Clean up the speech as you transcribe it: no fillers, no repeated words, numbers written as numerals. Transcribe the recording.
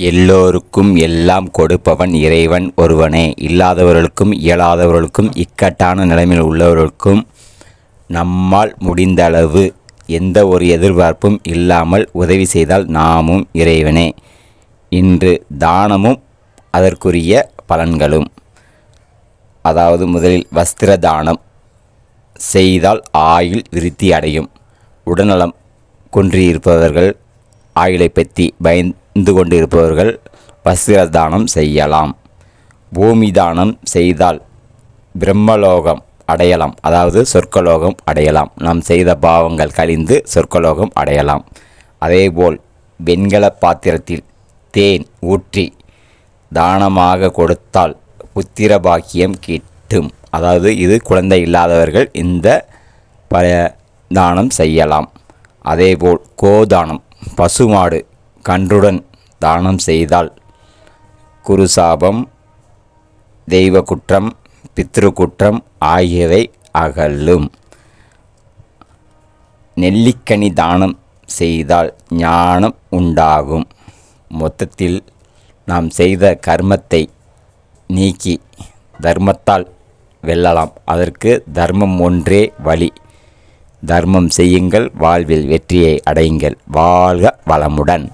எல்லோருக்கும் எல்லாம் கொடுப்பவன் இறைவன் ஒருவனே. இல்லாதவர்களுக்கும் இயலாதவர்களுக்கும் இக்கட்டான நிலைமையில் உள்ளவர்களுக்கும் நம்மால் முடிந்தளவு எந்த ஒரு எதிர்பார்ப்பும் இல்லாமல் உதவி செய்தால் நாமும் இறைவனே. இன்று தானமும் அதற்குரிய பலன்களும். அதாவது முதலில் வஸ்திர தானம் செய்தால் ஆயுள் விருத்தி அடையும். உடல்நலம் குன்றியிருப்பவர்கள், ஆயுளை பற்றி பயந்து கொண்டு இருப்பவர்கள் வஸ்திர தானம் செய்யலாம். பூமி தானம் செய்தால் பிரம்மலோகம் அடையலாம், அதாவது சொர்க்கலோகம் அடையலாம். நாம் செய்த பாவங்கள் கழிந்து சொர்க்கலோகம் அடையலாம். அதேபோல் வெண்கல பாத்திரத்தில் தேன் ஊற்றி தானமாக கொடுத்தால் புத்திர பாக்கியம் கிட்டும். அதாவது இது குழந்தை இல்லாதவர்கள் இந்த தானம் செய்யலாம். அதேபோல் கோதானம், பசுமாடு கன்றுடன் தானம் செய்தால் குருசாபம், தெய்வ குற்றம், பித்ரு குற்றம் ஆகியவை அகலும். நெல்லிக்கனி தானம் செய்தால் ஞானம் உண்டாகும். மொத்தத்தில் நாம் செய்த கர்மத்தை நீக்கி தர்மத்தால் வெல்லலாம். அதற்கு தர்மம் ஒன்றே வழி. தர்மம் செய்யுங்கள், வாழ்வில் வெற்றியை அடையுங்கள். வாழ்க வளமுடன்.